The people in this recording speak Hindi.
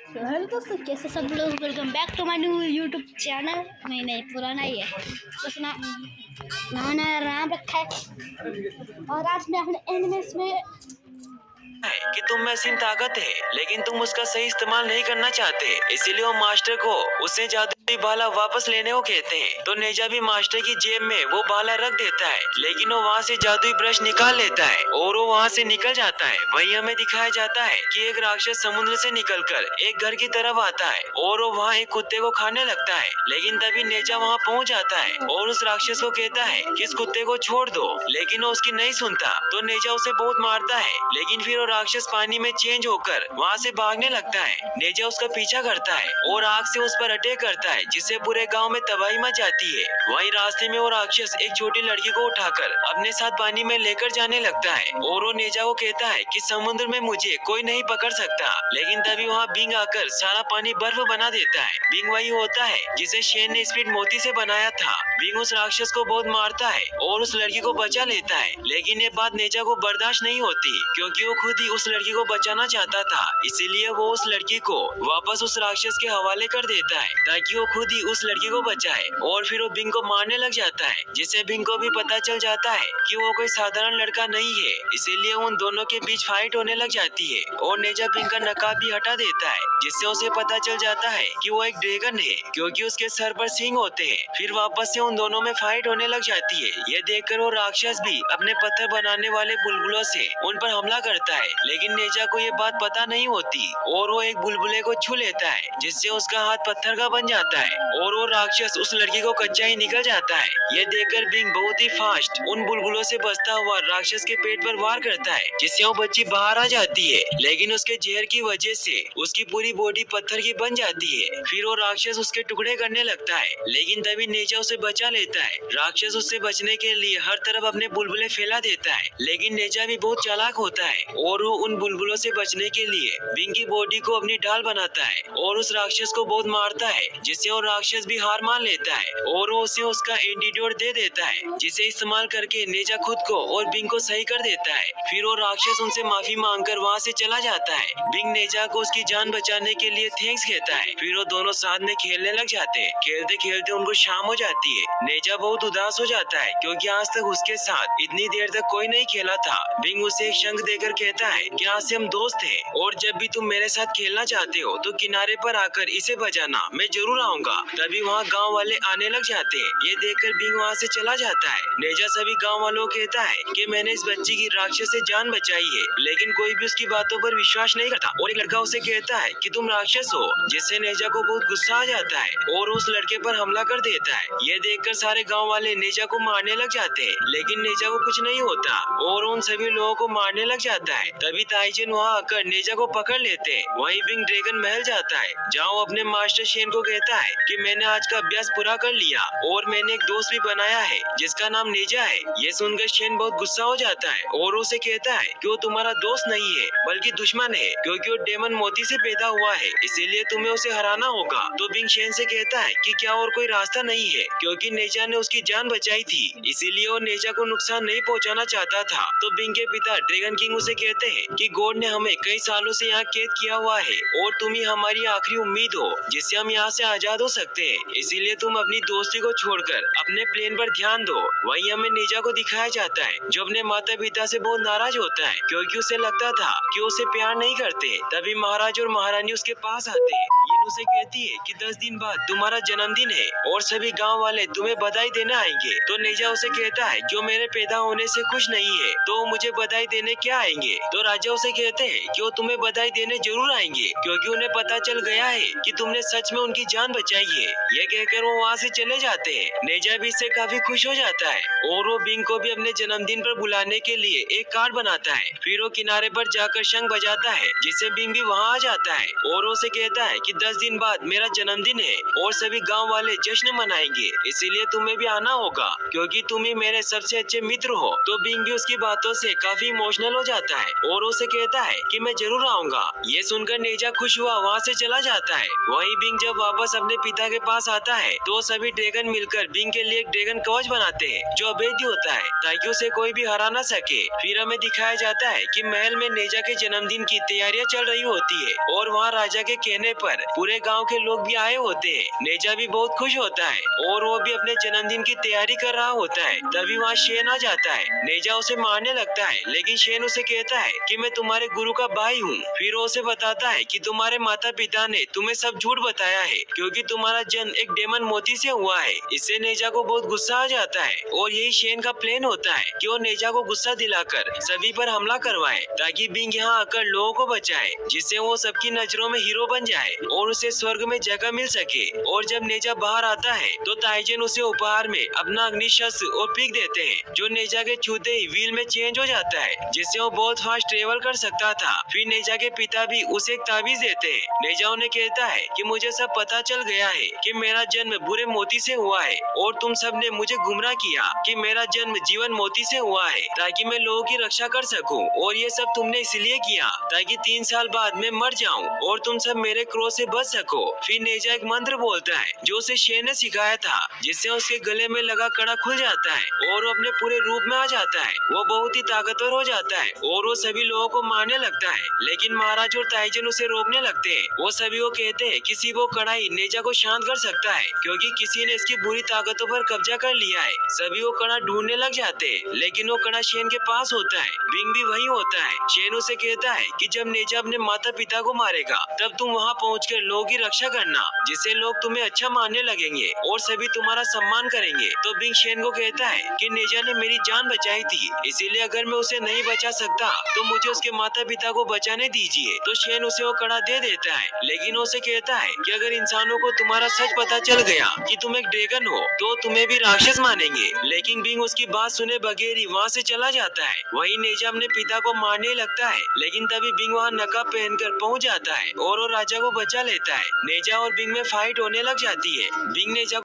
हेलो दोस्तों, कैसे सब लोग। Welcome back to my new YouTube channel. नहीं पुराना ही है, बस नया नाम रखा है। और आज मैं अपने एनिमेस में है कि तुम में असीम ताकत है, लेकिन तुम उसका सही इस्तेमाल नहीं करना चाहते। इसीलिए वो मास्टर को उससे जादुई भाला वापस लेने को कहते हैं। तो नेजा भी मास्टर की जेब में वो भाला रख देता है, लेकिन वो वहाँ से जादुई ब्रश निकाल लेता है और वो वहाँ से निकल जाता है। वहीं हमें दिखाया जाता है कि एक राक्षस समुद्र से निकलकर एक घर की तरफ आता है और वो वहाँ एक कुत्ते को खाने लगता है। लेकिन तभी नेजा वहाँ पहुँच जाता है और उस राक्षस को कहता है कि इस कुत्ते को छोड़ दो, लेकिन वो उसकी नहीं सुनता। तो नेजा उसे बहुत मारता है, लेकिन फिर वो राक्षस पानी में चेंज होकर वहाँ से भागने लगता है। नेजा उसका पीछा करता है और आग से उस पर अटैक करता है, जिससे पूरे गांव में तबाही मच जाती है। वहीं रास्ते में वो राक्षस एक छोटी लड़की को उठाकर अपने साथ पानी में लेकर जाने लगता है और वो नेजा को कहता है कि समुद्र में मुझे कोई नहीं पकड़ सकता। लेकिन तभी वहाँ बिंग आकर सारा पानी बर्फ बना देता है। बिंग वही होता है जिसे शेन ने स्पीड मोती से बनाया था। बिंग उस राक्षस को बहुत मारता है और उस लड़की को बचा लेता है, लेकिन ये बात नेजा को बर्दाश्त नहीं होती, क्योंकि वो खुद ही उस लड़की को बचाना चाहता था। इसीलिए वो उस लड़की को वापस उस राक्षस के हवाले कर देता है ताकि वो खुद ही उस लड़की को बचाए। और फिर वो बिंग को मारने लग जाता है, जिससे बिंग को भी पता चल जाता है कि वो कोई साधारण लड़का नहीं है। इसीलिए उन दोनों के बीच फाइट होने लग जाती है और नेजा बिंग का नकाब भी हटा देता है, जिससे उसे पता चल जाता है कि वो एक ड्रैगन है, क्योंकि उसके सर पर सींग होते हैं। फिर वापस से उन दोनों में फाइट होने लग जाती है। ये देखकर वो राक्षस भी अपने पत्थर बनाने वाले बुलबुलों से उन पर हमला करता है, लेकिन नेजा को ये बात पता नहीं होती और वो एक बुलबुले को छू लेता है, जिससे उसका हाथ पत्थर का बन जाता है और वो राक्षस उस लड़की को कच्चा ही निकल जाता है। ये देखकर बिंग बहुत ही फास्ट उन बुलबुलों से बचता हुआ राक्षस के पेट पर वार करता है, जिससे वो बच्ची बाहर आ जाती है। लेकिन उसके जहर की वजह से उसकी पूरी बॉडी पत्थर की बन जाती है। फिर वो राक्षस उसके टुकड़े करने लगता है, लेकिन तभी नेजा उसे बचा लेता है। राक्षस उससे बचने के लिए हर तरफ अपने बुलबुले फैला देता है, लेकिन नेजा भी बहुत चालाक होता है और वो उन बुलबुलों से बचने के लिए बिंग की बॉडी को अपनी ढाल बनाता है और उस राक्षस को बहुत मारता है, जिससे वो राक्षस भी हार मान लेता है और वो उसे उसका एंटीडोट दे देता है, जिसे इस्तेमाल करके नेजा खुद को और बिंग को सही कर देता है। फिर वो राक्षस उनसे माफी मांगकर वहाँ से चला जाता है। बिंग नेजा को उसकी जान बचाने के लिए थैंक्स कहता है। फिर वो दोनों साथ में खेलने लग जाते हैं। खेलते खेलते उनको शाम हो जाती है। नेजा बहुत उदास हो जाता है, क्योंकि आज तक उसके साथ इतनी देर तक कोई नहीं खेला था। बिंग उसे एक शंख देकर कहता है कि आज से हम दोस्त हैं और जब भी तुम मेरे साथ खेलना चाहते हो तो किनारे पर आकर इसे बजाना, मैं जरूर आऊंगा। तभी वहाँ गांव वाले आने लग जाते हैं। ये देखकर बिंग वहाँ से चला जाता है। नेजा सभी गांव वालों को कहता है कि मैंने इस बच्ची की राक्षस से जान बचाई है, लेकिन कोई भी उसकी बातों पर विश्वास नहीं करता और एक लड़का उसे कहता है कि तुम राक्षस हो, जिससे नेजा को बहुत गुस्सा आ जाता है और उस लड़के पर हमला कर देता है। ये देखकर सारे गाँव वाले नेजा को मारने लग जाते हैं, लेकिन नेजा को कुछ नहीं होता और उन सभी लोगों को मारने लग जाता है। तभी ताइजन वहाँ आकर नेजा को पकड़ लेते हैं। वहीं बिंग ड्रैगन महल जाता है, जहाँ वो अपने मास्टर शेन को कहता है कि मैंने आज का अभ्यास पूरा कर लिया और मैंने एक दोस्त भी बनाया है जिसका नाम नेजा है। ये सुनकर शेन बहुत गुस्सा हो जाता है और उसे कहता है कि वो तुम्हारा दोस्त नहीं है बल्कि दुश्मन है, क्योंकि वो डेमन मोती से पैदा हुआ है, इसीलिए तुम्हें उसे हराना होगा। तो बिंग शेन से कहता है कि क्या और कोई रास्ता नहीं है, क्योंकि नेजा ने उसकी जान बचाई थी, इसीलिए वो नेजा को नुकसान नहीं पहुंचाना चाहता था। तो बिंग के पिता ड्रैगन किंग उसे कहते हैं कि गॉड ने हमें कई सालों से यहाँ कैद किया हुआ है और तुम ही हमारी आखिरी उम्मीद हो जिससे हम यहाँ से आजाद हो सकते हैं, इसीलिए तुम अपनी दोस्ती को छोड़कर अपने प्लेन पर ध्यान दो। वहीं हमें नेजा को दिखाया जाता है, जो अपने माता पिता से बहुत नाराज होता है, क्योंकि उसे लगता था कि उसे प्यार नहीं करते। तभी महाराज और महारानी उसके पास आते हैं। उसे कहती है कि 10 दिन बाद तुम्हारा जन्मदिन है और सभी गांव वाले तुम्हें बधाई देने आएंगे। तो नेजा उसे कहता है कि वो मेरे पैदा होने से खुश नहीं है, तो वो मुझे बधाई देने क्या आएंगे। तो राजा उसे कहते हैं कि वो तुम्हें बधाई देने जरूर आएंगे, क्योंकि उन्हें पता चल गया है कि तुमने सच में उनकी जान बचाई है। ये कहकर वो वहाँ से चले जाते हैं। नेजा भी इससे काफी खुश हो जाता है और वो बिंग को भी अपने जन्मदिन पर बुलाने के लिए एक कार्ड बनाता है। फिर वो किनारे पर जाकर शंख बजाता है, जिससे बिंग भी वहाँ आ जाता है और उसे कहता है कि 10 दिन बाद मेरा जन्मदिन है और सभी गांव वाले जश्न मनाएंगे, इसीलिए तुम्हें भी आना होगा, क्योंकि तुम ही मेरे सबसे अच्छे मित्र हो। तो बिंग भी उसकी बातों से काफी इमोशनल हो जाता है और उसे कहता है कि मैं जरूर आऊंगा। ये सुनकर नेजा खुश हुआ वहाँ से चला जाता है। वहीं बिंग जब वापस अपने अपने पिता के पास आता है तो सभी ड्रैगन मिलकर बिंग के लिए एक ड्रैगन कवच बनाते हैं जो अभेद्य होता है ताकि उसे कोई भी हरा ना सके। फिर हमें दिखाया जाता है कि महल में नेजा के जन्मदिन की तैयारियां चल रही होती है और वहाँ राजा के कहने पर पूरे गांव के लोग भी आए होते हैं। नेजा भी बहुत खुश होता है और वो भी अपने जन्मदिन की तैयारी कर रहा होता है। तभी वहाँ शेन आ जाता है। नेजा उसे मारने लगता है लेकिन शेन उसे कहता है कि मैं तुम्हारे गुरु का भाई हूँ। फिर वो उसे बताता है कि तुम्हारे माता पिता ने तुम्हें सब झूठ बताया है क्योंकि तुम्हारा जन्म एक डेमन मोती से हुआ है। इससे नेजा को बहुत गुस्सा आ जाता है और यही शेन का प्लान होता है कि वो नेजा को गुस्सा दिलाकर सभी पर हमला करवाए ताकि बिंग यहाँ आकर लोगों को बचाए, जिससे वो सबकी नजरों में हीरो बन जाए और उसे स्वर्ग में जगह मिल सके। और जब नेजा बाहर आता है तो ताइजन उसे उपहार में अपना अग्निशस्त्र और पिक देते हैं जो नेजा के छूते ही व्हील में चेंज हो जाता है जिससे वो बहुत फास्ट ट्रेवल कर सकता था। फिर नेजा के पिता भी उसे एक ताबीज देते हैं। नेजा उन्हें कहता है कि मुझे सब पता चल गया है कि मेरा जन्म बुरे मोती से हुआ है और तुम सब ने मुझे गुमराह किया कि मेरा जन्म जीवन मोती से हुआ है ताकि मैं लोगों की रक्षा कर सकूं और ये सब तुमने इसलिए किया ताकि 3 साल बाद मैं मर जाऊं और तुम सब मेरे क्रोध से बच सको। फिर नेजा एक मंत्र बोलता है जो उसे शेन ने सिखाया था जिससे उसके गले में लगा कड़ा खुल जाता है और वो अपने पूरे रूप में आ जाता है। वो बहुत ही ताकतवर हो जाता है और वो सभी लोगों को मारने लगता है लेकिन महाराज और ताइजन उसे रोकने लगते हैं। वो सभी को कहते हैं कि सिर्फ वो कड़ाई नेजा को शांत कर सकता है क्योंकि किसी ने इसकी बुरी ताकतों पर कब्जा कर लिया है। सभी वो कड़ा ढूंढने लग जाते हैं लेकिन वो कड़ा शेन के पास होता है। बिंग भी वहीं होता है। शेन उसे कहता है कि जब नेजा अपने माता पिता को मारेगा तब तुम वहाँ पहुँचकर लोगों की रक्षा करना जिससे लोग तुम्हें अच्छा मानने लगेंगे और सभी तुम्हारा सम्मान करेंगे। तो बिंग शेन को कहता है कि नेजा ने मेरी जान बचाई थी इसीलिए अगर मैं उसे नहीं बचा सकता तो मुझे उसके माता पिता को बचाने दीजिए। तो शेन उसे वो कड़ा दे देता है लेकिन उसे कहता है कि अगर इंसानों को तुम्हारा सच पता चल गया कि तुम एक ड्रैगन हो तो तुम्हें भी राक्षस मानेंगे। लेकिन बिंग उसकी बात सुने बगैर ही वहाँ से चला जाता है। वहीं नेजा अपने पिता को मारने लगता है लेकिन तभी बिंग वहाँ नकाब पहनकर पहुँच जाता है और वो राजा को बचा लेता है। नेजा और बिंग में फाइट होने लग जाती है। बिंग नेजा